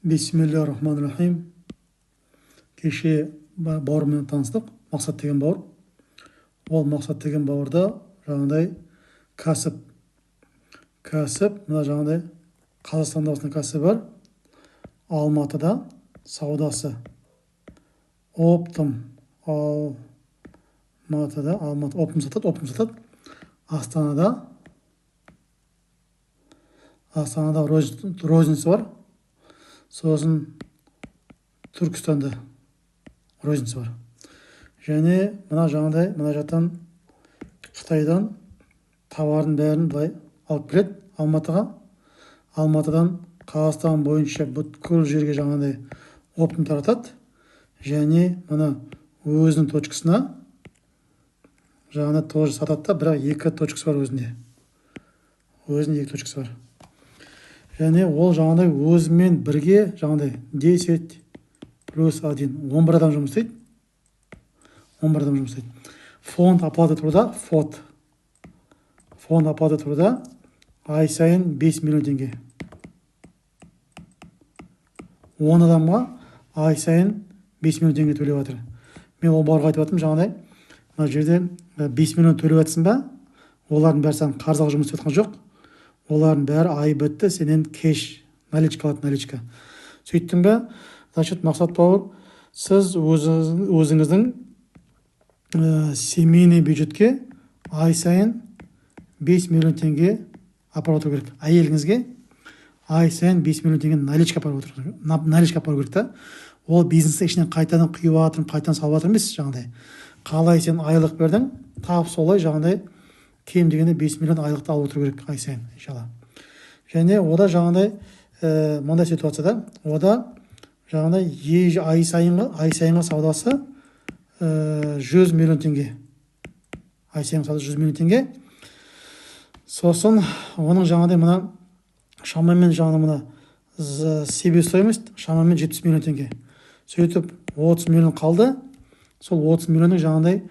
Бисмиллахир-рахманир-рахим. Кеше бауырыммен таныстық. Мақсат деген бауыр. Ол Мақсат деген бауырда жаңағыдай кәсіп. Мына жаңағыдай Қазақстанда осындай кәсіп бар. Алматыда саудасы. Оптом. Алматы оптом сатады. Астанада розница бар. Сосын Түркістанда розница бар. Және мына жаңағыдай мына жақтан Қытайдан товардың бәрін былай алып келеді Алматыға. Алматыдан Қазақстан бойынша бүткіл жерге жаңағыдай оптом таратады. Және мына өзінің точкасына жаңағыдай тоже сатады да, бірақ екі точкасы бар өзінде. Өзінің екі точкасы бар. Және ол жаңағыдай өзімен бірге жаңағыдай 10 плюс 1, 11 адам жұмыс істейді. Фонд оплаты труда, фонд оплаты труда ай сайын 5 миллион теңге. 10 адамға ай сайын 5 миллион теңге төлеп жатыр. Мен ол бауырға айтып жатырмын, жаңағыдай мына жерде 5 миллион төлеп жатсың ба? Олардың бәрі саған қарызға жұмыс істеп жатқан жоқ. Олардың бәрі ай бітті, сенен кеш, наличка алады, наличка. Сөйттің бе? Значит, Мақсат бауыр, сіз өзіңіздің семейный бюджетке ай сайын 5 миллион теңге апарып отыру керек. Әйеліңізге ай сайын 5 миллион теңге наличка апарып керек та. Ол бизнесті ішінен қайтадан құйып жатырмын, қайтадан салып жатыр емес, жаңағыдай. Қалай сен айлық бердің, тап солай жаңағыдай кем дегенде 5 миллион айлықты алып отыру керек ай сайын, иншалла. Және ода жаңағыдай мындай ситуацияда, ода жаңағыдай ай сайынға саудасы 100 миллион теңге. Ай сайынға саудасы 100 миллион теңге. Сосын оның жаңағыдай мына шамамен мына себестоимость шамамен 70 миллион теңге. Сөйтіп 30 миллион қалды. Сол 30 миллионның жаңағыдай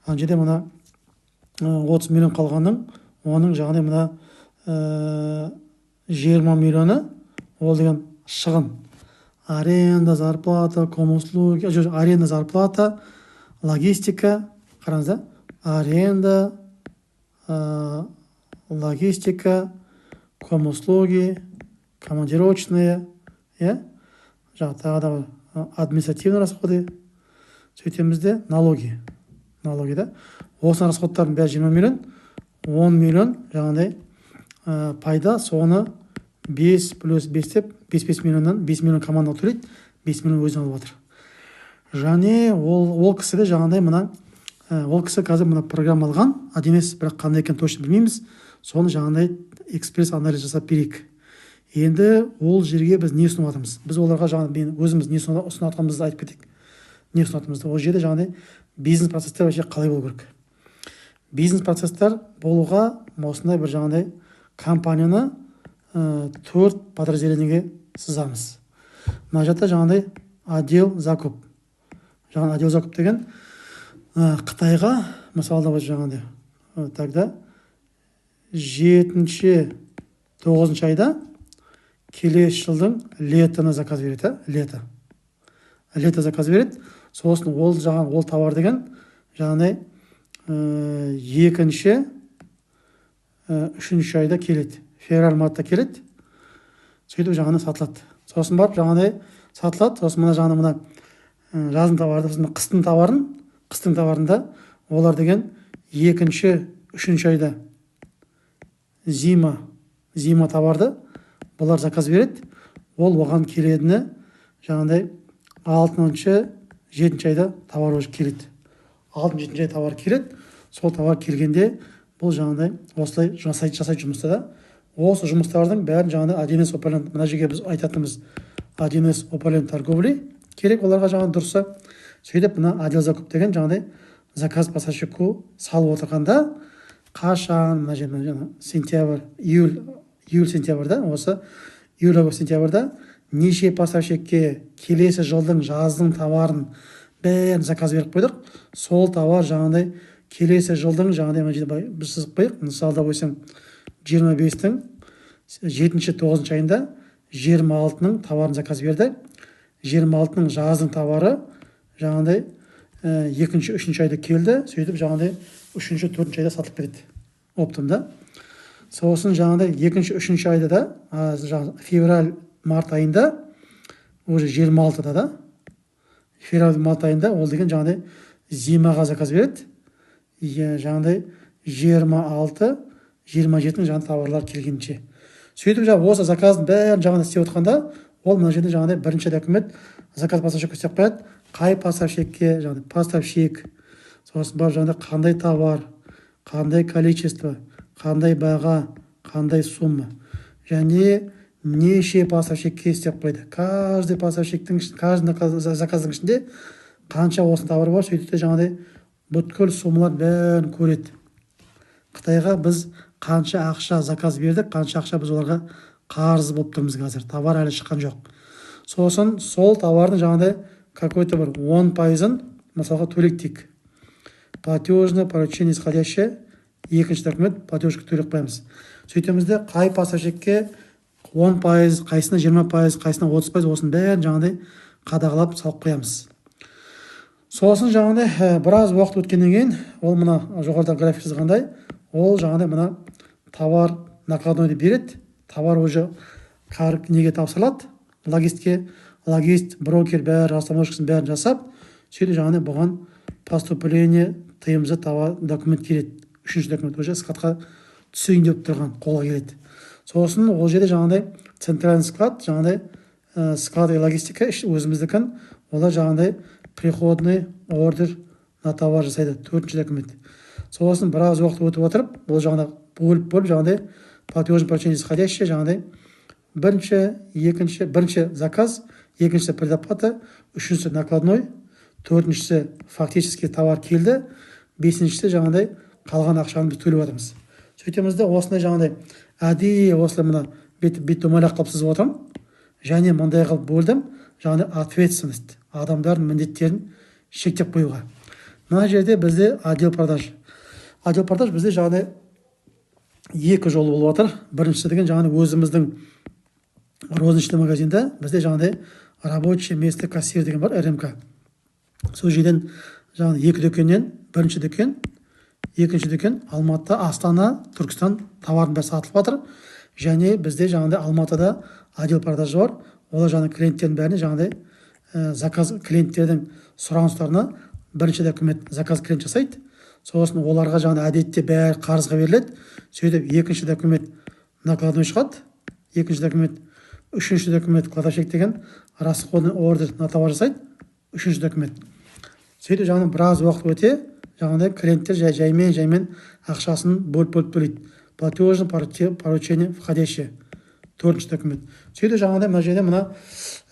ана жерде мына 30 миллион қалғанның, оның жаңағыдай мына 20 миллионы ол деген шығын. Аренда, зарплата, комуслуги, аренда, зарплата, логистика, қараңыз да, аренда, логистика, комуслуги, командировочные, тағы да административный расходы, сөйтемізде налоги да. Осы расходтардың бәрі 20 миллион, 10 миллион жаңағыдай пайда, соны 5 плюс 5 деп 5 миллионнан 5 миллион команда төлейді, 5 миллион өзін алып жатыр. Және ол кісі де жаңағыдай мына ол кісі қазір мына программа алған, адемес, бірақ қандай екен точно білмейміз. Соны жаңағыдай экспресс анализ жасап берейік. Енді ол жерге біз не ұсынып жатырмыз? Біз оларға жаңағыдай өзіміз не ұсынып жатқанымызды айтып кетейік. Не ұсынып жатырмызды? Ол жерде жаңағыдай бизнес процестер вообще қалай болу керек? Бизнес процестер болуға осындай бір жаңағыдай компанияны 4 подразделениеге сызамыз. Мына жақта жаңағыдай отдел закуп. Жаңағы отдел закуп деген Қытайға, мысалда жаңағыдай тогда 7-9 айда келесі жылдың летоны заказ береді, лето заказ береді. Сосын ол товар деген жаңағыдай 2-3 айда келеді. Февраль-мартта келеді. Сөйтіп жаңағыдай сатылады. Сосын барып жаңағыдай сатылады. Сосын мына жаздың товарды, қыстың товарында олар деген 2-3 айда зима товарды бұлар заказ береді. Ол оған келедіні жаңағыдай 6-7 айда товар уже келеді. 6-7 айда товар келеді. Сол товар келгенде бұл жаңағыдай осылай жасайды жұмыста да. Осы жұмыстардың бәрін жаңағыдай 1С опален, мына жерге біз айтатынымыз 1С опален торговли керек оларға жаңағы дұрысы. Сөйтіп мына отдел закуп деген жаңағыдай заказ поставщику салып отырғанда қашан мына жерде сентябрь, июль-сентябрьда, осы июль-сентябрьда неше поставщикке келесі жылдың жаздың товарын бәрін заказ беріп қойдық. Сол товар жаңағыдай келесі жылдың жаңағыдай мына жерде біз сызып қойық. Мысалда қойсаң 25-тің 7-9 айында 26-ның товарын заказ берді. 26-ның жаздың товары жаңағыдай екінші, үшінші айда келді. Сөйтіп жаңағыдай үшінші, төртінші айда сатылып кетеді. Оптымда. Сосын жаңағыдай екінші, үшінші айда да февраль, март айында уже 26-да да февраль, март айында ол деген жаңағыдай зимаға заказ береді. Жаңағыдай 26, 27-ның жаңа товарлар келгенше. Сөйтіп осы заказдың бәрін жаңағыдай істеп отқанда, ол мына жерде жаңағыдай бірінші документ заказ поставщик істеп қояды. Қай поставщикке, жаңағыдай поставщик, сосын барып жаңағыдай қандай товар, қандай количество, қандай баға, қандай сумма, және неше поставщикке істеп қойды. Каждый поставщиктің, каждый заказдың ішінде қанша осы товар бар, сөйтіп жаңағыдай бүткіл суммалар бәрін көреді. Қытайға біз қанша ақша заказ бердік, қанша ақша біз оларға қарыз болып тұрмыз қазір. Товар әлі шыққан жоқ. Сосын сол товардың жаңағыдай какой-то бір 10%-ын мысалға төлейік дейік. Платежное поручение исходящее, екінші документ платежка төлеп қоямыз. Сөйтеміз де қай поставщикке 10%, қайсына 20%, қайсына 30%, осының бәрін жаңағыдай қадағалап салып қоямыз. Сосын жаңағыдай біраз уақыт өткеннен кейін, ол мына жоғарыда график жазғандай, ол жаңағыдай мына товар накладнойды береді. Товар уже неге тапсырылады, логистке, логист, брокер бәрі растаможкасын бәрін жасап, сөйтіп жаңағыдай бұған поступление тыйымсыз товар документ келеді. Үшінші документ уже складқа түсейін деп тұрған қолға келеді. Сосын ол жерде жаңағыдай центральный склад, жаңағыдай склад и логистика өзіміздікін, олар жаңағыдай приходный ордер на товар жасайды. Төртінші документ. Сосын біраз уақыт өтіп отырып, бұл жаңағыдай бөліп жаңағыдай платежное поручение исходящее, жаңағыдай бірінші заказ, екіншісі предоплата, үшіншісі накладной, төртіншісі фактически товар келді, бесіншісі жаңағыдай қалған ақшаны біз төлеп жатырмыз. Сөйтеміз де осындай жаңағыдай әдейі осылай мына бет домалақ қылып сызып отырмын, және мындай қылып бөлдім, жаңағыдай ответственность, адамдардың міндеттерін шектеп қоюға. Мына жерде бізде отдел продаж. Отдел продаж бізде жаңағыдай екі жол болып жатыр. Біріншісі деген жаңағыдай өзіміздің розничный магазинда бізде жаңағыдай рабочее место кассир деген бар, РМК. Сол жерден жаңағыдай екі дүкеннен, бірінші дүкен, екінші дүкен Алматы, Астана, Түркістан товардың бәрі сатылып жатыр. Және бізде жаңағыдай Алматыда отдел продажы бар. Олар жаңағыдай клиенттердің бәріне жаңағыдай заказ клиенттердің сұраныстарына бірінші документ заказ клиент жасайды. Сосын оларға жаңағыдай әдетте бәрі қарызға беріледі. Сөйтіп екінші документ накладной шығады. Екінші документ, үшінші документ кладовщик деген расходный ордер на товар жасайды. Үшінші документ. Сөйтіп жаңағыдай біраз уақыт өте жаңағыдай клиенттер жаймен ақшасын бөліп төлейді. Платежное поручение входящее. Төртінші документ. Сөйтіп жаңағыдай мына жерде мына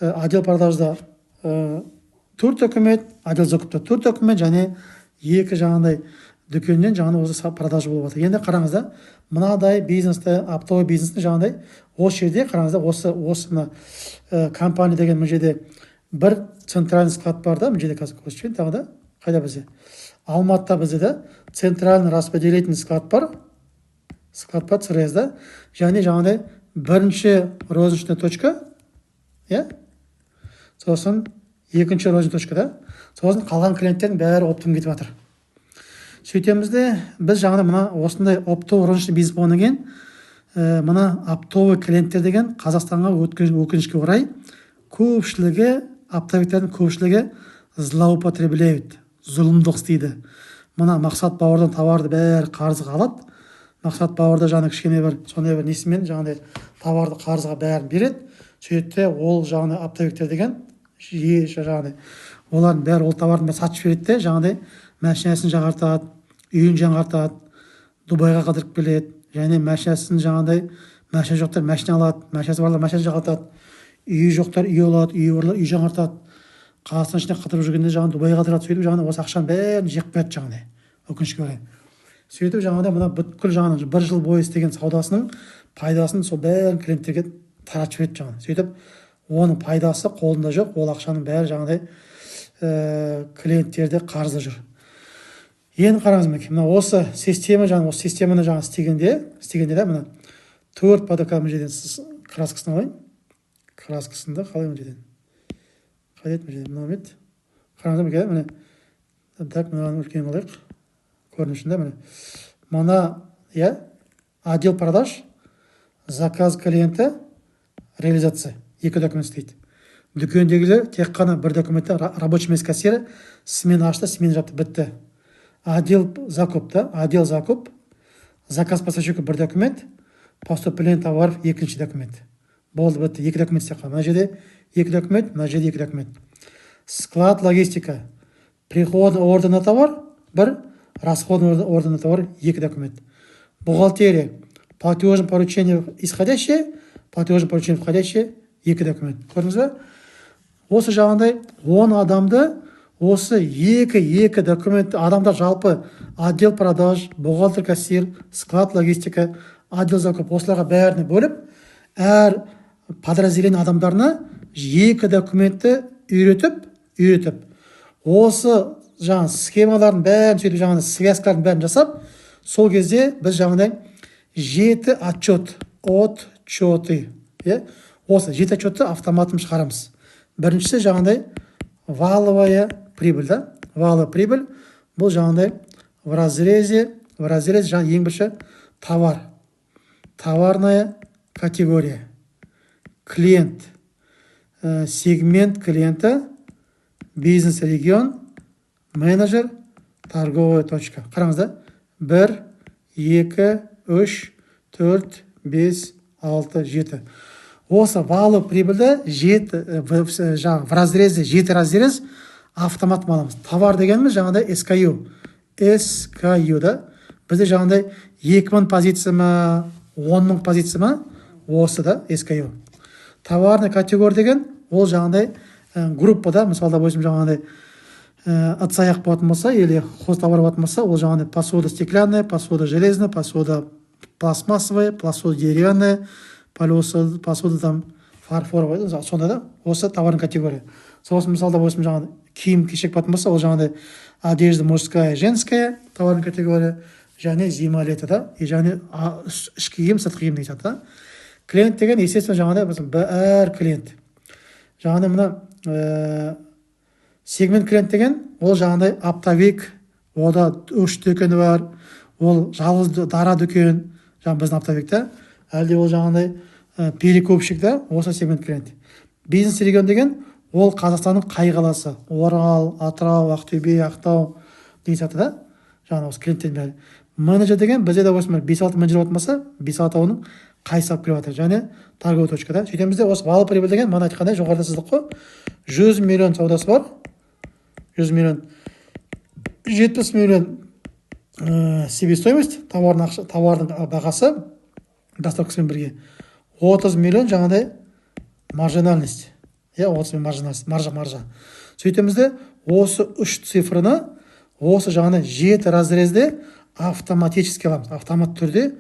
отдел продажда 4 документ, отдел закупта 4 документ, және екі жаңағыдай дүкеннен жаңағыдай осы продажа болып жатыр. Енді қараңызда, мынадай бизнесті, оптовый бизнесті жаңағыдай осы жерде қараңызда, осы мына компания деген мына жерде бір центральный склад бар да, мына жерде қазір көрсетейін тағы да. Қайда бізде? Алматыда бізде да центральный распределительный склад бар. Склад бар ЦРС-да. Және жаңағыдай бірінші розничная точка, сосын екінші розничная точка да. Сосын қалған клиенттердің бәрі оптом кетіп жатыр. Сөйтемізде біз жаңағыдай мына осындай оптовый розничный бизнес болғаннан кейін, мына оптовый клиенттер деген Қазақстанға өкінішке орай көпшілігі, оптовиктердің көпшілігі злоупотребляют, зұлымдық істейді. Мына Мақсат Бауырдан товарды бәрі қарызға алады. Мақсат Бауырда жаңа кішкене бір сондай бір несімен жаңағыдай товарды қарызға бәрін береді. Сөйтті ол жаңағыдай оптовиктер деген жаңағыдай олардың бәрі ол товардың бәрі сатып береді де, жаңағыдай машинасын жаңартады, үйін жаңартады, Дубайға қыдырып келеді, және машинасын жаңағыдай машина жоқтар машина алады, машинасы барлар машина жаңартады, үйі жоқтар үй алады, үйі барлар үй жаңартады. Қазақстан ішінде қыдырып жүргенде жаңағы Дубайға қыдырады. Сөйтіп жаңағыдай осы ақшаның бәрін жеп қояды жаңағыдай. Өкінішке орай. Сөйтіп жаңағыдай мына бүткіл жаңағыдай бір жыл бойы істеген саудасының пайдасын сол бәрін клиенттерге таратып жібереді жаңағыдай. Сөйтіп оның пайдасы қолында жоқ, ол ақшаның бәрі жаңағыдай клиенттерде қарызда жүр. Енді қараңыз мінекей, мына осы система, жаңағы осы системаны жаңа істегенде да мына 4 ПДК мына жерден краскасын алайын. краскасында қалай мына жерден қайда еді мына жерде мынау еді қараңыздар бекер міне так мынаны үлкен қылайық көрінішінде міне мына иә отдел продаж заказ клиента реализация екі документ істейді. Дүкендегілер тек қана бір документте рабочий место кассира смена ашты, смена жапты, бітті. Отдел закуп, да, отдел закуп, заказ поставщика бір документ, поступление товаров екінші документ. Болды, бітті, екі документ істеп қалды. Мына жерде екі документ, мына жерде екі документ. Склад, логистика, приходный ордер на товар бір, расходный ордер на товар екі документ. Бухгалтерия, платежное поручение исходящее, платежное поручение входящее екі документ. Көрдіңіз бе? Осы жағандай 10 адамды осы екі документ адамдар жалпы отдел продаж, бухгалтер, кассир, склад, логистика, отдел закуп осыларға бәріне бөліп, әр подразделение адамдарына екі документті үйретіп, осы жаңа схемалардың бәрін сөйтіп жаңа связкалардың бәрін жасап, сол кезде біз жаңағыдай 7 отчеты, осы 7 отчетты автоматом шығарамыз. Біріншісі жаңағыдай валовая прибыль, да? Валовая прибыль бұл жаңағыдай в разрезе жаңа ең бірінші товар, товарная категория, клиент, сегмент клиента, бизнес-регион, менеджер, торговая точка. Қараңызда, 1, 2, 3, 4, 5, 6, 7. Осы валовая прибыльді в разрезе, 7 разрез автомат аламыз. Товар дегеніміз жаңағыдай SKU, да? Бізде жаңағыдай 2000 позиция ма, 10.000 позиция ма, осы да SKU. Товарный категория деген, ол жаңағыдай группа, да? Мысалда бойсым жаңағыдай ыдыс-аяқ болатын болса, или хозтовар болатын болса, ол жаңағыдай посуда стеклянная, посуда железная, посуда пластмассовая, посуда деревянная, посуда там фарфоровая, сонда да, осы товарный категория. Сосын мысалда бойсым жаңағыдай киім-кешек болатын болса, ол жаңағыдай одежда мужская, женская товарный категория, және зима лето, да, и және ішкі киім, сыртқы киім дейді, да. Клиент деген, естественно, жаңағыдай бәр клиент. Жаңағыдай мына сегмент клиент деген, ол жаңағыдай оптовик, ода 3 дүкені бар, ол жалғыз дара дүкен, жаңа біздің оптовик, да, әлде ол жаңағыдай перекупщик, да, осы сегмент клиент. Бизнес регион деген, ол Қазақстанның қай қаласы, Орал, Атырау, Ақтөбе, Ақтау деген сияқты, да, жаңа осы клиенттердің бәрі. Менеджер деген, бізде де осы 5-6 менеджер болатын болса, 5-6-ның қай сап кіріп жатыр, және торговая точка, да. Сөйтемізде осы валовая прибыль деген, мана айтқандай жоғарыда сыздық қой, 100 миллион саудасы бар, 100 миллион, 70 миллион себестоимость, товардың бағасы, доставкасымен бірге, 30 миллион жаңағыдай маржинальность, 30 миллион маржа. Сөйтемізде осы 3 цифрыны, осы жаңағыдай 7 разрезде автоматически аламыз, автомат түрде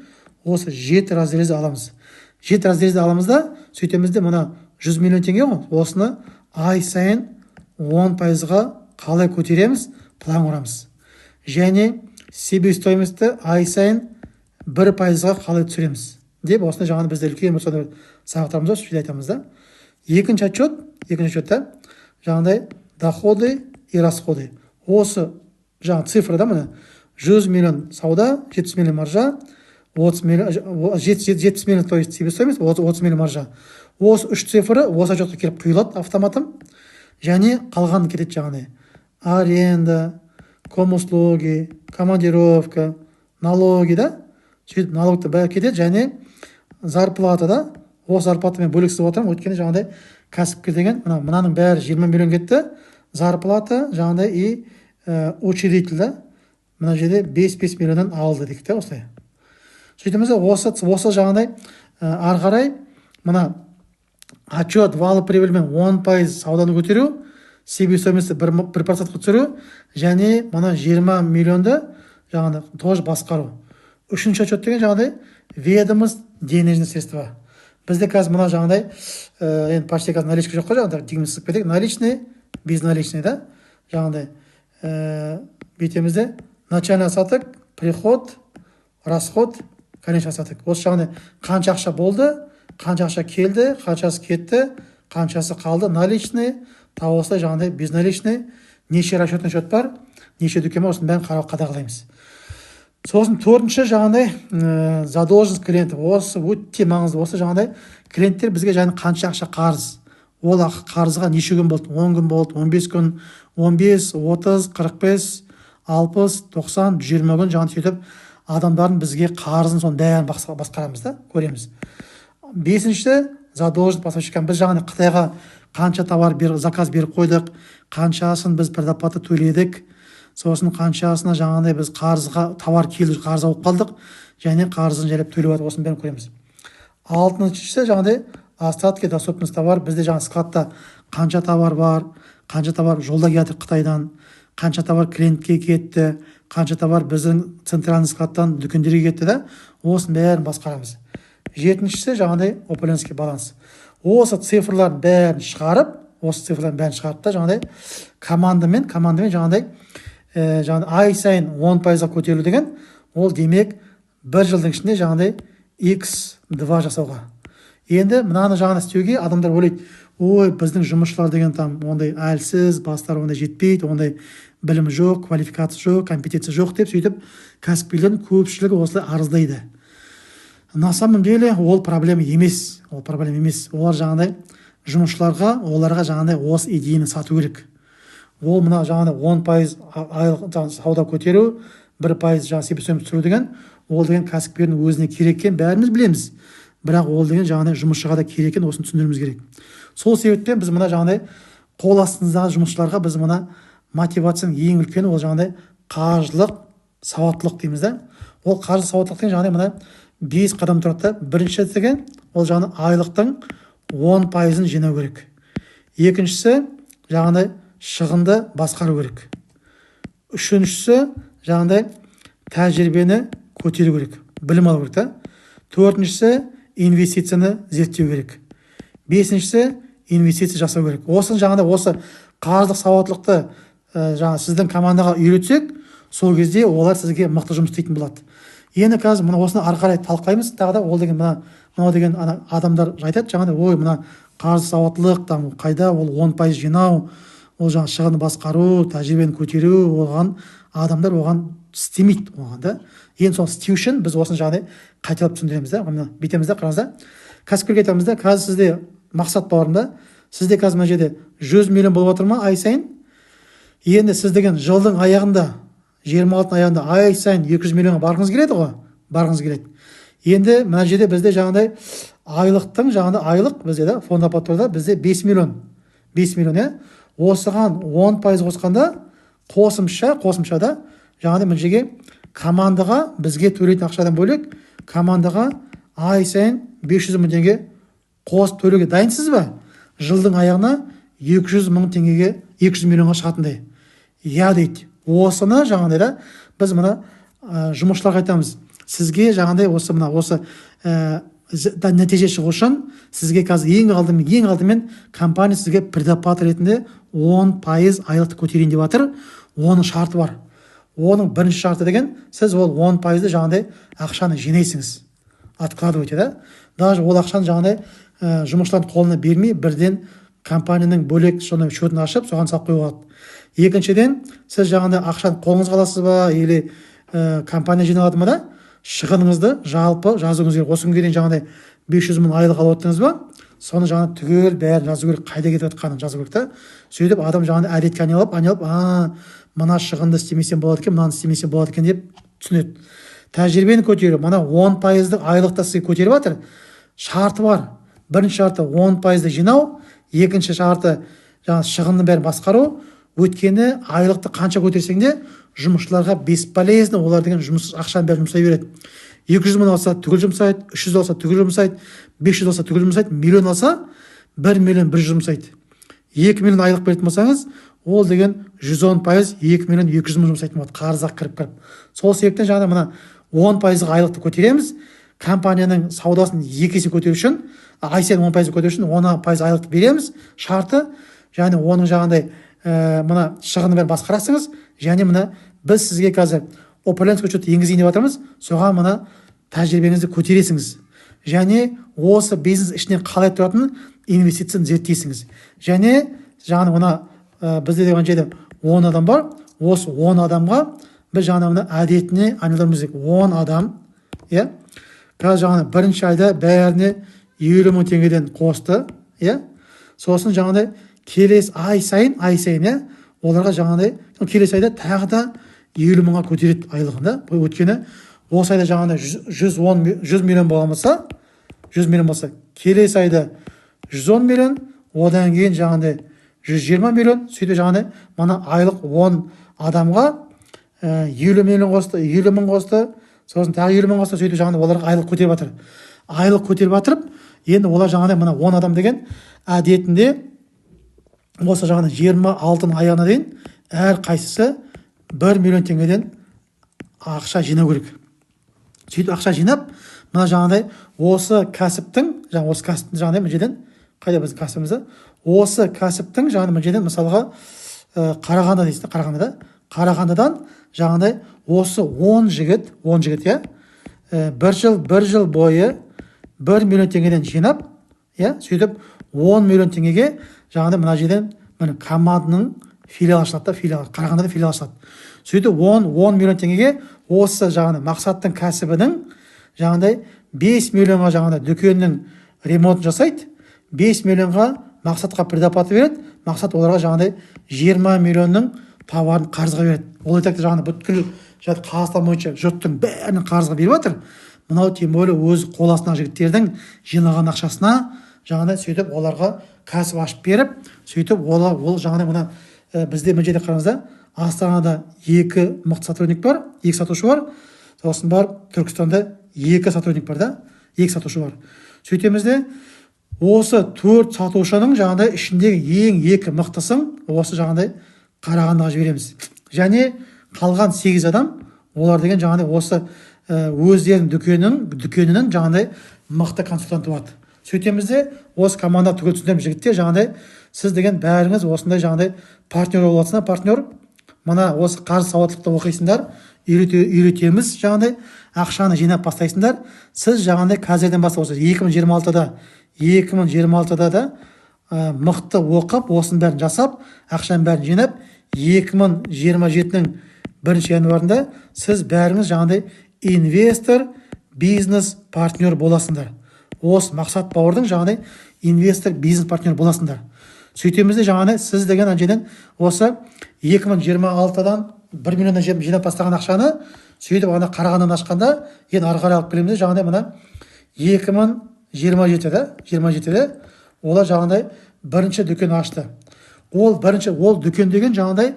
осы 7 разрезде аламыз. 7 разрезде аламыз да, сөйтемізде мына 100 миллион теңге ғой, осыны ай сайын 10%-ға қалай көтереміз, план құрамыз. Және себестоимостьті ай сайын 1%-ға қалай түсіреміз деп, осыны жаңағы бізде үлкен бір сабақтарымызда сөйтіп айтамыз, да. Екінші отчетта жаңағыдай доходы и расходы. Осы жаңағы цифры, да, міне 100 миллион сауда, 70 миллион маржа, 70 миллион, то есть себестоимость, 30 миллион маржа. Осы 3 цифры осы отчетқа келіп құйылады автоматом, және қалған кетеді жаңағыдай аренда, комуслуги, командировка, налоги, да, сөйтіп налогты бәрі кетеді, және зарплата, да, осы зарплатамен бөлексіз отырмын, өйткені жаңағыдай кәсіпкер деген, мынаның бәрі 20 миллион кетті, зарплата жаңағыдай и учредитель, да, мына жерде 5 миллионнан алды дейік, да, осылай. Сөйтімізде осы жаңағыдай ары қарай мына отчет валовая прибыльмен 10% сауданы көтеру, себестоимостьті 1%-қа түсіру, және мына 20 миллионды жаңағыдай тоже басқару. Үшінші отчет деген жаңағыдай ведомость денежные средства. Бізде қазір мына жаңағыдай енді почти қазір наличка жоқ қой, жаңағыдай дегенмен сызып кетейік, наличный, безналичный, да, жаңағыдай бетемізде начальный остаток, приход, расход, конечный остаток. Осы жаңағыдай қанша ақша болды, қанша ақша келді, қаншасы кетті, қаншасы қалды наличный, тағы осылай жаңағыдай безналичный, неше расчетный счет бар, неше дүкен бар, осының бәрін қадағалаймыз. Сосын төртінші жаңағыдай задолженность клиентов. Осы өте маңызды. Осы жаңағыдай клиенттер бізге жаңа қанша ақша қарыз. Ол қарызға неше күн болды? 10 күн болды, 15 күн, 15, 30, 45, 60, 90, 120 күн жаңа сөйтіп адамдардың бізге қарызын соның бәрін басқарамыз да, көреміз. Бесінші задолженность поставщикам. Біз жаңа Қытайға қанша товар заказ беріп қойдық, қаншасын біз предоплата төледік, сосын қаншасына жаңағыдай біз қарызға товар келді, қарыз алып қалдық, және қарызын жайлап төлеп жатыр, осының бәрін көреміз. Алтыншысы жаңағыдай остатки доступность товар. Бізде жаңа складта қанша товар бар, қанша товар жолда келе жатыр Қытайдан, қанша товар клиентке кетті, қанша товар біздің центральный складтан дүкендерге кетті да, осының бәрін басқарамыз. Жетіншісі жаңағыдай управленческий баланс. Осы цифрлардың бәрін шығарып, та жаңағыдай командамен жаңағыдай ай сайын 10%-ға көтерілу деген, ол демек бір жылдың ішінде жаңағыдай X2 жасауға. Енді мынаны жаңа істеуге адамдар ойлайды, ой, біздің жұмысшылар деген там ондай әлсіз, бастары ондай жетпейді, ондай білім жоқ, квалификация жоқ, компетенция жоқ деп сөйтіп кәсіпкерлердің көпшілігі осылай арыздайды. На самом деле ол проблема емес. Олар жаңағыдай жұмысшыларға, оларға жаңағыдай осы идеяны сату керек. Ол мына жаңағыдай 10% айлық сауда көтеру, 1% жаңа себепсөз түсіру деген, ол деген кәсіпкердің өзіне керек екен, бәріміз білеміз. Бірақ ол деген жаңағыдай жұмысшыға да керек екен, осыны түсіндіруіміз керек. Сол себептен біз мына жаңағыдай қол астымыздағы жұмысшыларға біз мына мотивацияның ең үлкені ол жаңағыдай қаржылық сауаттылық дейміз да. Ол қаржы сауаттылық деген жаңағыдай мына 5 қадам тұрады. Бірінші деген ол жаңағыдай айлықтың 10%-ын жинау керек. Екіншісі жаңағыдай шығынды басқару керек. Үшіншісі жаңағыдай тәжірибені көтеру керек, білім алу керек та. Төртіншісі инвестицияны зерттеу керек. Бесіншісі инвестиция жасау керек. Осын жаңағыдай осы қаржылық сауаттылықты жаңа сіздің командаға үйретсек, сол кезде олар сізге мықты жұмыс істейтін болады. Енді қазір мына осыны ары қарай талқылаймыз. Тағы да ол деген мынау деген адамдар айтады жаңағыдай, ой, мына қаржы сауаттылық там қайда, ол 10% жинау, ол жаңа шығынды басқару, тәжірибені көтеру, оған адамдар оған істемейді оған да. Енді соны істеу үшін біз осыны жаңағыдай қайталап түсіндіреміз да. Мына бүйтеміз да, қараңыз да. Кәсіпкерге айтамыз да, қазір сізде мақсат бар да. Сізде қазір мына жерде 100 миллион болып отыр ма ай сайын? Енді сіз деген жылдың аяғында 26 аяғында ай сайын 200 миллионға барғыңыз келеді ғой, барғыңыз келеді. Енді мына жерде бізде жаңағыдай айлықтың жаңағыдай айлық бізде да фонд аппаратурада бізде 5 миллион. 5 миллион иә. Осыған 10% қосқанда қосымшада жаңағыдай мына жерге командаға бізге төлейтін ақшадан бөлек командаға ай сайын 500 мың теңге қосып төлеуге дайынсыз ба? Жылдың аяғына 200 мың теңгеге 200 миллионға шығатындай. Я дейді. Осыны жаңағыдай да біз мына жұмысшыларға айтамыз. Сізге жаңағыдай осы нәтиже шығу үшін сізге қазір ең алдымен компания сізге предоплата ретінде 10% айлықты көтерейін деп жатыр. Оның шарты бар. Оның бірінші шарты деген сіз ол 10%-ды жаңағыдай ақшаны жинайсыңыз. Откладывайте да. Даже ол ақшаны жаңағыдай жұмысшылардың қолына бермей, бірден компанияның бөлек соны шотын ашып, соған салып қоюға болады. Екіншіден, сіз жаңағыдай ақшаны қолыңызға аласыз ба, или компания жиналады ма да, шығыныңызды жалпы жазуыңыз керек. Осы күнге дейін жаңағыдай 500 мың айлық алып отырдыңыз ба, соны жаңа түгел бәрін жазу керек, қайда кетіп жатқанын жазу керек та. Сөйтіп адам жаңағыдай әдетке айналып, мына шығынды істемесем болады екен, мынаны істемесем болады екен деп түсінеді. Тәжірибені көтеру, мына 10%-ды айлықта сізге көтеріп жатыр. Шарты бар. Бірінші шарты 10%-ды жинау, екінші шарты жаңа шығынның бәрін басқару. Өйткені айлықты қанша көтерсең де жұмысшыларға бесполезно, олар деген ақшаны бәрін жұмсай береді. 200 мың алса түгел жұмсайды, 300 алса түгел жұмсайды, 500 алса түгел жұмсайды, миллион алса 1 миллион 100 жұмсайды. 2 миллион айлық беретін болсаңыз, ол деген 110% 2 миллион 200 мың жұмсайтын болады, қарызға кіріп. Сол себептен жаңа мына 10%-ға айлықты көтереміз, компанияның саудасын 2 есе көтеру үшін, ай сайын 10% көтеру үшін 10% айлықты береміз. Шарты, және оның жаңағыдай мына шығыны бәрін басқарасыңыз, және мына біз сізге қазір управленческий учет енгізейін деп жатырмыз, соған мына тәжірибеңізді көтересіңіз. Және осы бизнес ішінен қалай тұратынын инвестицияны зерттейсіңіз. Және жаңағы мына бізде деген жерде 10 адам бар. Осы 10 адамға біз жаңағы мына әдетіне айналдыруымыз керек. 10 адам, иә. Қазір жаңағы бірінші айда бәріне 50 мың теңгеден қосты, иә. Сосын жаңағыдай келесі ай сайын, иә, оларға жаңағыдай келесі айда тағы да 50 мыңға көтереді айлығында. Өйткені осы айда жаңағыдай 100 миллион болса, 100 миллион болса, келесі айда 110 миллион, одан кейін жаңағыдай 120 миллион, сөйтіп жаңағыдай мына айлық 10 адамға 50 миллион қосты, 50 мың қосты, сосын тағы 50 мың қосты, сөйтіп жаңағыдай оларға айлық көтеріп жатыр. Айлық көтеріп жатырып, енді олар жаңағыдай мына 10 адам деген әдетінде осы жаңағыдай 26-ның аяғына дейін әр қайсысы 1 миллион теңгеден ақша жинау керек. Сөйтіп ақша жинап, мына жаңағыдай осы кәсіптің жаңағыдай мына жерден, қайда біздің кәсібімізді, осы кәсіптің жаңағыдай мына жерден мысалға Қарағанды дейсіз, Қарағандыдан жаңағыдай осы 10 жігіт, иә, бір жыл бойы 1 миллион теңгеден жинап, иә, сөйтіп 10 миллион теңгеге жаңағыдай мына жерден команданың филиал ашылады, Қарағандыда филиал ашылады. Сөйтіп 10 миллион теңгеге осы жаңағыдай мақсаттың кәсібінің жаңағыдай 5 миллионға жаңағыдай дүкеннің ремонтын жасайды, 5 миллионға мақсатқа предоплата береді, мақсат оларға жаңағыдай 20 миллионның тауарын қарызға береді. Ол айтады жаңағыдай бүткіл Қазақстан бойынша жұрттың бәрінің қарызға беріп жатыр. Мынау тем более өз қол астындағы жігіттердің жинаған ақшасына жаңағыдай сөйтіп оларға кәсіп ашып беріп, сөйтіп ол жаңағыдай мына бізде мына жерде қараңыздар, Астанада 2 мықты сотрудник бар, 2 сатушы бар. Сосын бар Түркістанда 2 сотрудник бар да, 2 сатушы бар. Сөйтемізде осы 4 сатушының жаңағыдай ішіндегі ең 2 мықтысын осы жаңағыдай Қарағандыға жібереміз. Және қалған 8 адам, олар деген жаңағыдай осы өздерінің дүкенінің жаңағыдай мықты консультанты болады. Сөйтемізде осы команда түгел түсіндірем жігіттер, жаңағыдай сіз деген бәріңіз осындай жаңағыдай партнер боласыңдар, партнер. Мына осы қаржы сауаттылықты оқисыңдар, үйретеміз жаңағыдай ақшаны жинап бастайсыңдар. Сіз жаңағыдай қазірден бастап осы 2026-да да мықты оқып, осының бәрін жасап, ақшаның бәрін жинап, 2027-нің 1 январында сіз бәріңіз жаңағыдай инвестор, бизнес партнер боласыңдар. Осы мақсат бауырдың жаңағыдай инвестор, бизнес партнер боласыңдар. Сөйтемізде жаңағыдай сіз деген әнжеден осы 2026-дан 1 миллионнан жинап бастаған ақшаны сөйтіп ана Қарағандыны ашқанда, енді ары қарай алып келеміз. Жаңағыдай мына 2027-де олар жаңағыдай бірінші дүкен ашты. Ол дүкен деген жаңағыдай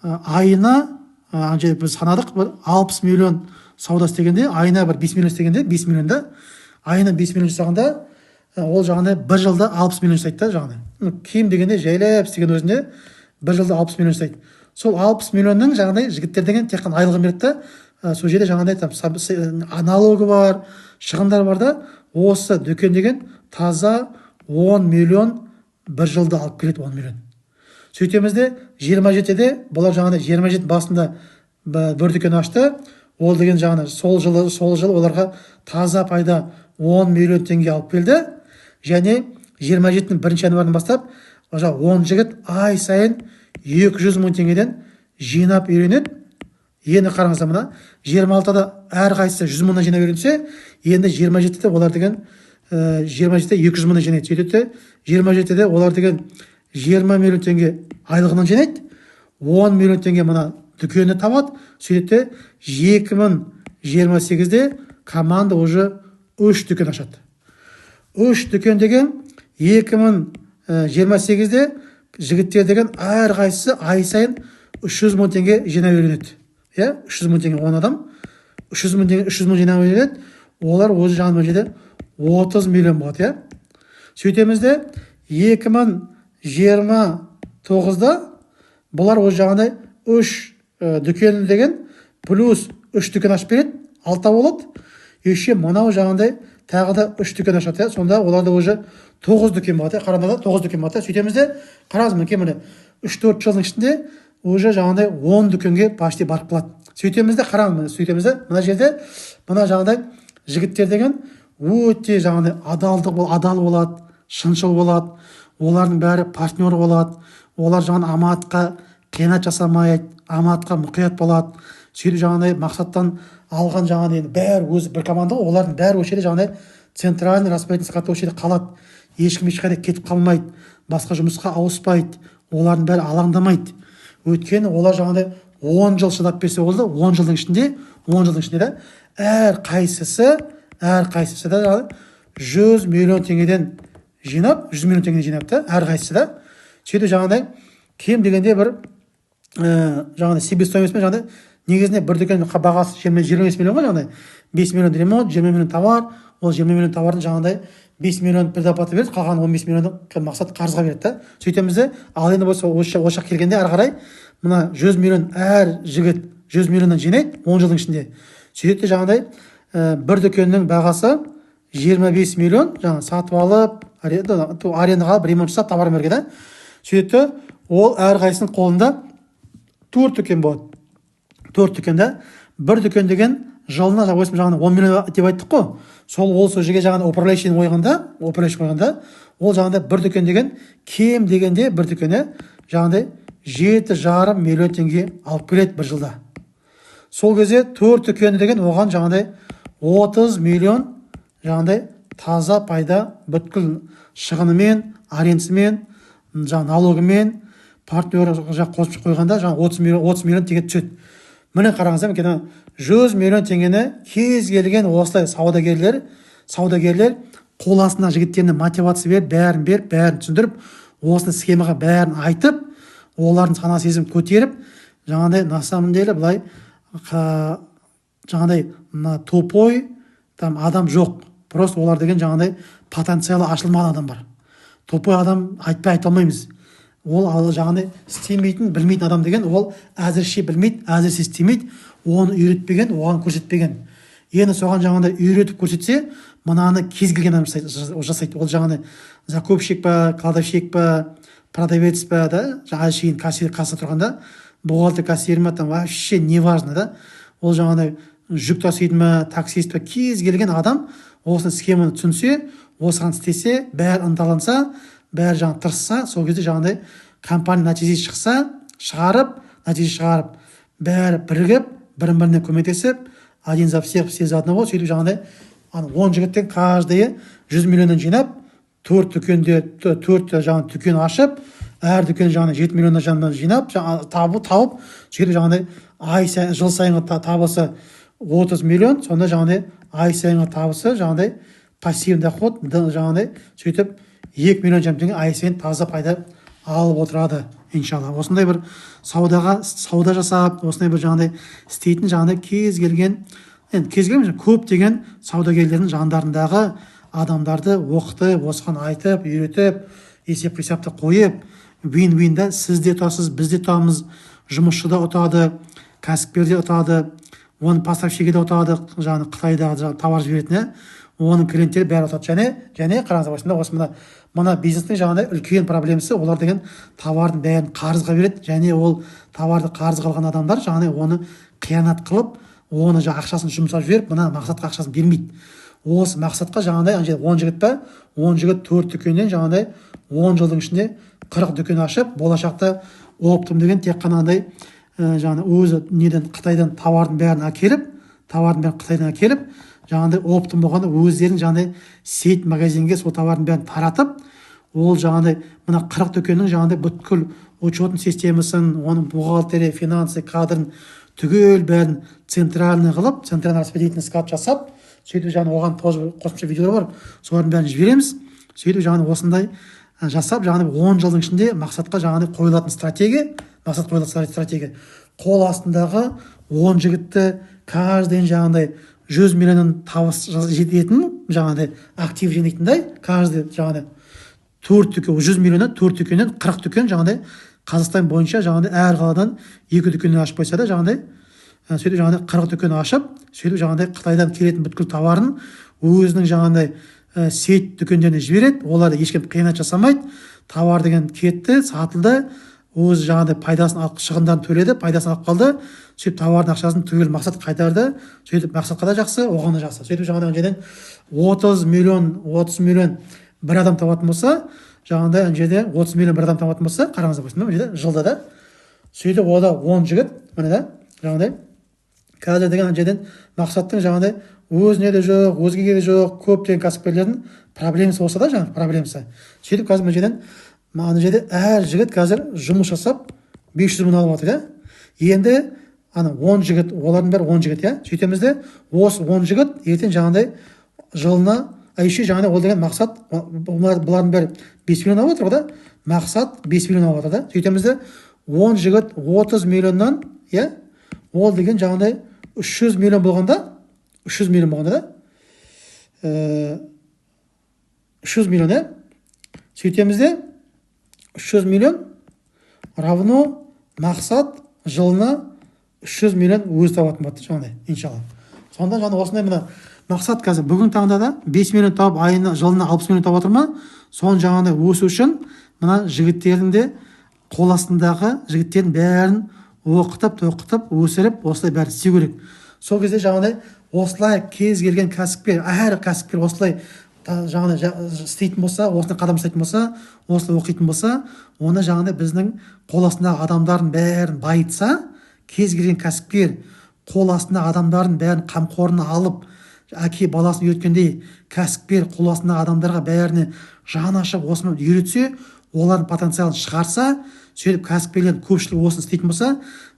айына біз санадық, 60 миллион сауда істегенде, айына 5 миллион істегенде, 5 миллионда, айына 5 миллион жасағанда, ол жаңағыдай 1 жылда 60 миллион жасайды да жаңағыдай. Кем дегенде жайлап істеген өзінде 1 жылда 60 миллион жасайды. Сол 60 миллионның жаңағыдай жігіттер деген тек қана айлығын береді да, сол жерде жаңағыдай налогі бар, шығындар бар да, осы дүкен деген таза 10 миллион 1 жылда алып келеді, 10 миллион. Сөйтемізде 27-де бұлар жаңағыдай 27 басында бір дүкен ашты. Ол деген жаңағыдай сол жылы оларға таза пайда 10 миллион теңге алып келді. Және 27-нің 1 январынан бастап 10 жігіт ай сайын 200 мың теңгеден жинап үйренеді. Енді қараңыздар, мына 26-да әр қайсысы 100 мыңнан жинап үйренсе, енді 27-де олар деген 27-де 200 мыңнан жинайды. Сөйтеді 27-де олар деген 20 миллион теңге айлығынан жинайды, 10 миллион теңге мына дүкені табады. Сөйтеді 2028-де команда уже 3 дүкен ашады. 3 дүкен деген 2028-де жігіттер деген әр қайсысы ай сайын 300 мың теңге жинап үйренеді. 300 мың теңге 10 адам, 300 мың жинап үйренеді. Олар өзі жаңағы жерде 30 миллион болады. Сөйтемізде 2029-да бұлар өзі жаңағыдай 3 дүкен деген плюс 3 дүкен ашып береді, 6 болады. Еще мынау жаңағыдай тағы да 3 дүкен ашады. Сонда оларда уже 9 дүкен болады. Қарағандыда 9 дүкен болады. Сөйтемізде қараңыз, мінекей 3-4 жылдың ішінде уже жаңағыдай 10 дүкенге почти барып қалады. Сөйтемізде қараңыз, сөйтемізде мына жерде мына жаңағыдай жігіттер деген өте жаңағыдай адал болады, шыншыл болады, олардың бәрі партнер болады, олар жаңағы аманатқа қиянат жасамайды, аманатқа мұқият болады. Сөйтіп жаңағыдай мақсаттан алған жаңағыдай енді бәрі өзі бір команда ғой, олардың бәрі осы жерде жаңағыдай центральный распределительный скатта осы жерде қалады. Ешкім ешқайда кетіп қалмайды, басқа жұмысқа ауыспайды, олардың бәрі алаңдамайды. Өйткені олар жаңағыдай 10 жыл шыдап берсе болды, 10 жылдың ішінде да әр қайсысы да 100 миллион теңгеден жинап, 100 миллион теңгеден жинапты, әр қайсысы да. Сөйтіп жаңағыдай кем дегенде бір жаңағыдай себестоимостьпен жаңағыдай негізінде бір дүкен бағасы 25 миллион ғой, жаңағыдай 5 миллион ремонт, 20 миллион товар, ол 20 миллион товардың жаңағыдай 5 миллион предоплата береді, қалған 15 миллионды мақсат қарызға береді да. Сөйтеміз де, ал енді болса осы келгенде ары қарай мына 100 миллион әр жігіт 100 миллионнан жинайды 10 жылдың ішінде. Сөйтті жаңағыдай бір дүкеннің бағасы 25 миллион, жаңа сатып алып, арендаға алып, ремонт жасап, товар берген да. Сөйтті ол әр қайсының қолында 4 дүкен болады. 4 дүкенде бір дүкен деген жылына жаңағы 10 миллион деп айттық қой. Сол жерге жаңағы управляющий қойғанда, ол жаңағыдай бір дүкен деген кем дегенде бір дүкені жаңағыдай 7,5 миллион теңге алып келеді бір жылда. Сол кезде 4 дүкені деген оған жаңағыдай 30 миллион жаңағыдай таза пайда бүткіл шығынымен, арендасымен, жаңағы налогымен, партнер қосып қойғанда жаңағы 30 миллион теңге түседі. Міне қараңыздар, 100 миллион теңгені кез келген осылай саудагерлер қол астына жігіттеріне мотивация беріп, бәрін түсіндіріп, осыны схемаға бәрін айтып, олардың сана сезім көтеріп, жаңағыдай на самом деле былай жаңағыдай тупой там адам жоқ. Просто олар деген жаңағыдай потенциалы ашылмаған адам бар. Тупой адам айта алмаймыз. Ол жаңағыдай істемейтін, білмейтін адам деген, ол әзірше білмейді, әзірше істемейді, оны үйретпеген, оған көрсетпеген. Енді соған жаңағыдай үйретіп көрсетсе, мынаны кез келген адам жасайды. Ол жаңағыдай закупщик па, кладовщик па, продавец па, да, жаңағы касса тұрғанда, бухгалтер, кассир ма, там вообще не важно, да. Ол жаңағыдай жүк тасиды ма, таксист па, кез келген адам осыны схеманы түсінсе, осыған істесе, бәрі ынталанса, бәрі жаңағы тырысса, сол кезде жаңағыдай компания нәтиже шығарып, бәрі бірігіп, бірін-біріне көмектесіп, один за всех, все за одного, сөйтіп жаңағыдай 10 жігіттен каждайы 100 миллионнан жинап, 4 жаңағы дүкен ашып, әр дүкен жаңағы 7 миллионнан жанынан жинап, тауып, сөйтіп жаңағыдай жыл сайынғы табысы 30 миллион, сонда жаңағыдай ай сайынғы табысы жаңағыдай пассивный доход жаңағыдай сөйтіп 2 миллион теңге ай сайын таза пайда алып отырады, иншалла. Осындай бір сауда жасап, осындай бір жаңағыдай істейтін жаңағыдай кез келген көп деген саудагерлердің жандарындағы адамдарды оқытып, осыған айтып, үйретіп, есеп-қисапты қойып, вин-винда сіз де ұтасыз, біз де ұтамыз, жұмысшы да ұтады, кәсіпкер де ұтады, оның поставщигі де ұтады, жаңағы Қытайдағы товар жіберетіні, оның клиенттері бәрі ұтады. Және қараңыздар, мына бизнестің жаңағыдай үлкен проблемасы, олар деген товардың бәрін қарызға береді, және ол товарды қарызға алған адамдар жаңағыдай оны қиянат қылып, оны ақшасын жұмсап жіберіп, мына мақсатқа ақшасын бермейді. Осы мақсатқа жаңағыдай 10 жігіт па, 10 жігіт 4 дүкеннен жаңағыдай 10 жылдың ішінде 40 дүкен ашып, болашақта оптым деген тек қана өзі Қытайдан товардың бәрін әкеліп, жаңағыдай оптым болғанда өздерінің жаңағыдай сеть магазинге сол товардың бәрін таратып, ол жаңағыдай мына 40 дүкеннің жаңағыдай бүткіл учетын системасын, оның бухгалтерия, финансы, кадрын түгел бәрін центральный қылып, центральный распределительный склад жасап, сөйтіп жаңағы оған қосымша видеолар бар, солардың бәрін жібереміз. Сөйтіп жаңағы осындай жасап, жаңағы 10 жылдың ішінде мақсатқа жаңағы қойылатын стратегия. Қол астындағы 10 жігітті каждайын жаңағыдай 100 миллионнан табыс жететін жаңағыдай актив жинайтындай, каждый жаңағыдай 100 миллионнан 4 дүкеннен 40 дүкен жаңағыдай Қазақстан бойынша жаңағыдай әр қаладан 2 дүкеннен ашып қойса да, жаңағыдай сөйтіп жаңағыдай 40 дүкен ашып, сөйтіп жаңағыдай Қытайдан келетін бүткіл товарын өзінің жаңағыдай сеть дүкендеріне жібереді. Олар ешкім қиянат жасамайды. Товар деген кетті, сатылды, өзі жаңағыдай пайдасын алып, шығындарын төледі, пайдасын алып қалды. Сөйтіп товардың ақшасын түгел мақсат қайтарды. Сөйтіп мақсатқа да жақсы, оған да жақсы. Сөйтіп жаңағыдай 30 миллион бір адам табатын болса, жаңағыдай ана жерде 30 миллион бір адам табатын болса, қараңыздар болсын, мына жерде жылда да. Сөйтіп ода 10 жігіт, міне да, жаңағыдай қазір деген ана жерден мақсаттың жаңағыдай өзіне де жоқ, өзгеге де жоқ, көптеген кәсіпкерлердің проблемасы болса да, жаңағы проблемасы. Сөйтіп қазір мына жерден ана жерде әр жігіт қазір жұмыс жасап 500 мың алып жатыр, Енді ана 10 жігіт, олардың бәрі 10 жігіт, Сөйтеміз де осы 10 жігіт ертең жаңағыдай жылына еще жаңағыдай ол деген мақсат, бұлардың бәрі 5 миллион алып отыр да, мақсат 5 миллион алып отыр да. Сөйтеміз де 10 жігіт 30 миллионнан, ол деген жаңағыдай 300 миллион болғанда, 300 миллион болғанда да, 300 миллион, Сөйтеміз де 300 миллион равно мақсат жылына 300 миллион өзі табатын болады, жаңағыдай, иншалла. Сонда жаңа осындай мына мақсат қазір бүгін таңда да 5 миллион тауып, айына жылына 60 миллион тауып отыр ма? Соны жаңағыдай өсу үшін мына жігіттердің де қол астындағы жігіттердің бәрін оқытып, тоқытып, өсіріп, осылай бәрі істеу керек. Сол кезде жаңағыдай осылай кез келген кәсіпкер, әр кәсіпкер осылай жаңағыдай істейтін болса, осындай қадам жасайтын болса, осылай оқитын болса, оны жаңағыдай біздің қол астындағы адамдардың бәрін байытса, кез келген кәсіпкер қол астындағы адамдардың бәрін қамқорына алып, әке баласын үйреткендей кәсіпкер қол астындағы адамдарға бәріне жаны ашып осыны үйретсе, олардың потенциалын шығарса, сөйтіп кәсіпкерлердің көпшілігі осыны істейтін болса,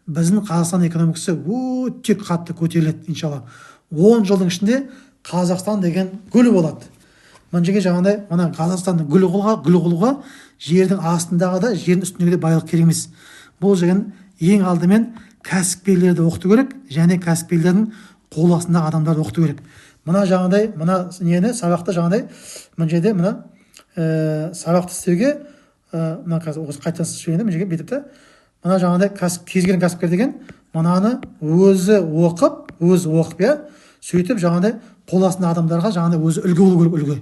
біздің Қазақстан экономикасы өте қатты көтеріледі, иншалла. 10 жылдың ішінде Қазақстан деген гүл болады. Мына жерге жаңағыдай, мына Қазақстанның гүл қылуға жердің астындағы да, жердің үстіндегі де байлық керек емес. Бұл деген ең алдымен кәсіпкерлерді оқыту керек, және кәсіпкерлердің қол астындағы адамдарды оқыту керек. Мына жаңағыдай, мына нені сабақты жаңағыдай, мына жерде мына сабақты істеуге, мына қазір осы қайтадан сөйлегенде мына жерге бүйтіп та, мына жаңағыдай кез келген кәсіпкер деген мынаны өзі оқып, сөйтіп жаңағыдай қол астындағы адамдарға жаңағыдай өзі үлгі болу керек, үлгі.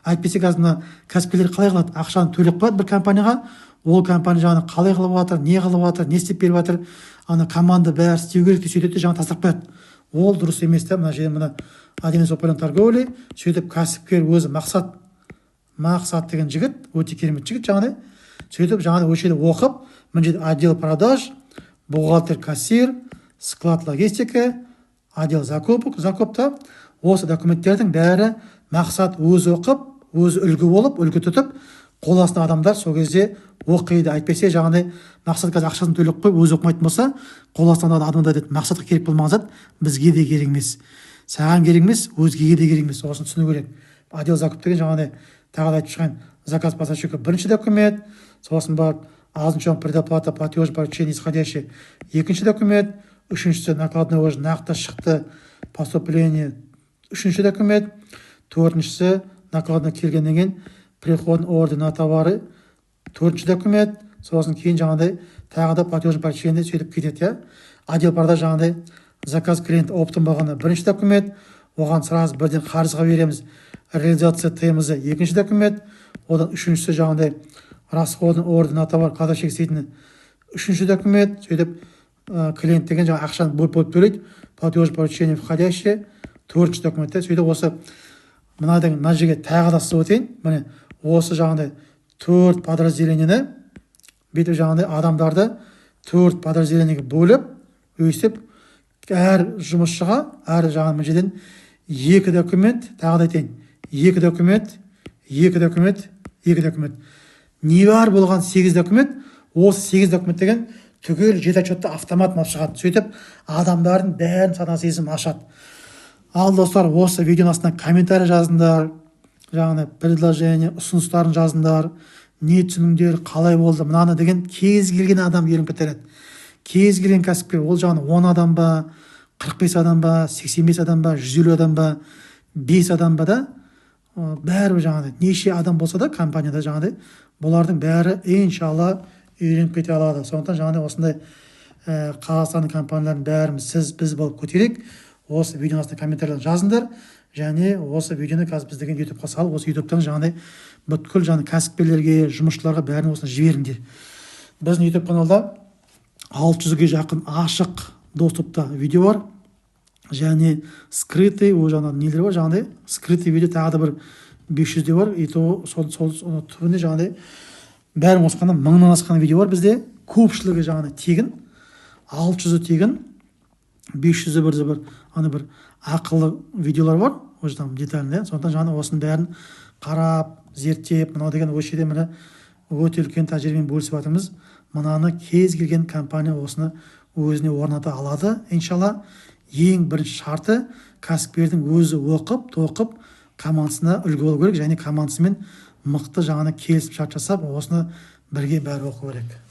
Әйтпесе қазір мына кәсіпкерлер қалай қылады? Ақшаны төлеп қояды бір компанияға, ол компания жаңағы қалай қылып жатыр, не қылып жатыр, не істеп беріп жатыр, ана команда бәрі істеу керек деп сөйтеді, жаңа тастап қояды. Ол дұрыс емес та. Мына жерде мына один из управления торговли, сөйтіп кәсіпкер өзі мақсат деген жігіт, өте керемет жігіт жаңағыдай. Сөйтіп жаңағыдай осы жерде оқып, мына жерде отдел продаж, бухгалтер, кассир, склад, логистика, отдел закупта, осы документтердің бәрі мақсат өзі оқып, өзі үлгі болып, үлгі тұтып, қол астында адамдар сол кезде оқиды. Әйтпесе жаңағыдай мақсат қазір ақшасын төлеп қойып, өзі оқымайтын болса, қол астында адамдар дейді, мақсатқа керек болмаған зат бізге де керек емес, саған керек емес, өзгеге де керек емес. Осыны түсіну керек. Отдел закуп деген жаңағыдай тағы да айтып шығайын, заказ поставщика бірінші документ, сосын барып азын-шоң предоплата, платеж, поручение исходящий екінші документ, үшіншісі накладной уже нақты шықты поступление үшінші документ, төртіншісі накладной келгеннен кейін приходный ордер на товары төртінші документ, сосын кейін жаңағыдай тағы да платеж поручение сөйтіп кетеді. Отдел продаж жаңағыдай заказ клиент оптом болғанда бірінші документ, оған сразу бірден қарызға береміз, реализация ТМЗ екінші документ, одан үшіншісі жаңағыдай расходный ордер на товар кладовщик істейтін үшінші документ, сөйтіп клиент деген жаңа ақшаны бөліп төлейді, платеж поручение входящее төртінші документте. Сөйтіп осы мына жерге тағы да сызып өтейін. Міне осы жаңағыдай төрт подразделениені бүйтіп жаңағыдай адамдарды төрт подразделениеге бөліп, өйстіп әр жұмысшыға әр жаңағы мына жерден екі документ, тағы да айтайын, екі документ. Не бар болған 8 документ, осы 8 документ деген түгел жеті отчетты автомат алып шығады. Сөйтіп адамдардың бәрін сана сезім ашады. Ал достар, осы видеоның астына комментарий жазыңдар, жаңағы предложение, ұсыныстарын жазыңдар, не түсініңдер, қалай болды, мынаны деген кез келген адам үйреніп кетеді. Кез келген кәсіпкер, ол жаңағы 10 адам ба, 45 адам ба, 85 адам ба, 150 адам ба, 5 адам ба да, бәрі жаңағыдай неше адам болса да компанияда жаңағыдай бұлардың бәрі иншалла үйреніп кете алады. Сондықтан жаңағыдай осындай Қазақстанның компанияларын бәріміз біз болып көтерейік. Осы видеоның астына комментарийлер жазыңдар, және осы видеоны қазір біз деген ютубқа салып, осы ютубтан жаңағыдай бүткіл жаңағы кәсіпкерлерге, жұмысшыларға бәрін осыны жіберіңдер. Біздің ютуб каналда 600-ге жақын ашық доступта видео бар, және скрытый, ол жаңағы нелер бар, жаңағыдай скрытый видео тағы да бір 500 де бар, и то сол түбінде жаңағыдай бәрін қосқанда 1000-нан асқан видео бар бізде. Көпшілігі жаңағыдай тегін, 600-і тегін, 500-і бір аны бір ақылы видеолар бар, уже там детальный. Сондықтан жаңағы осының бәрін қарап, зерттеп, мынау деген осы жерде міне өте үлкен тәжірибемен бөлісіп жатырмыз. Мынаны кез келген компания осыны өзіне орната алады. Иншалла, ең бірінші шарты кәсіпкердің өзі оқып, тоқып, командасына үлгі болу керек, және командасымен мықты жаңаны келісіп шарт жасап, осыны бірге бәрі оқу керек.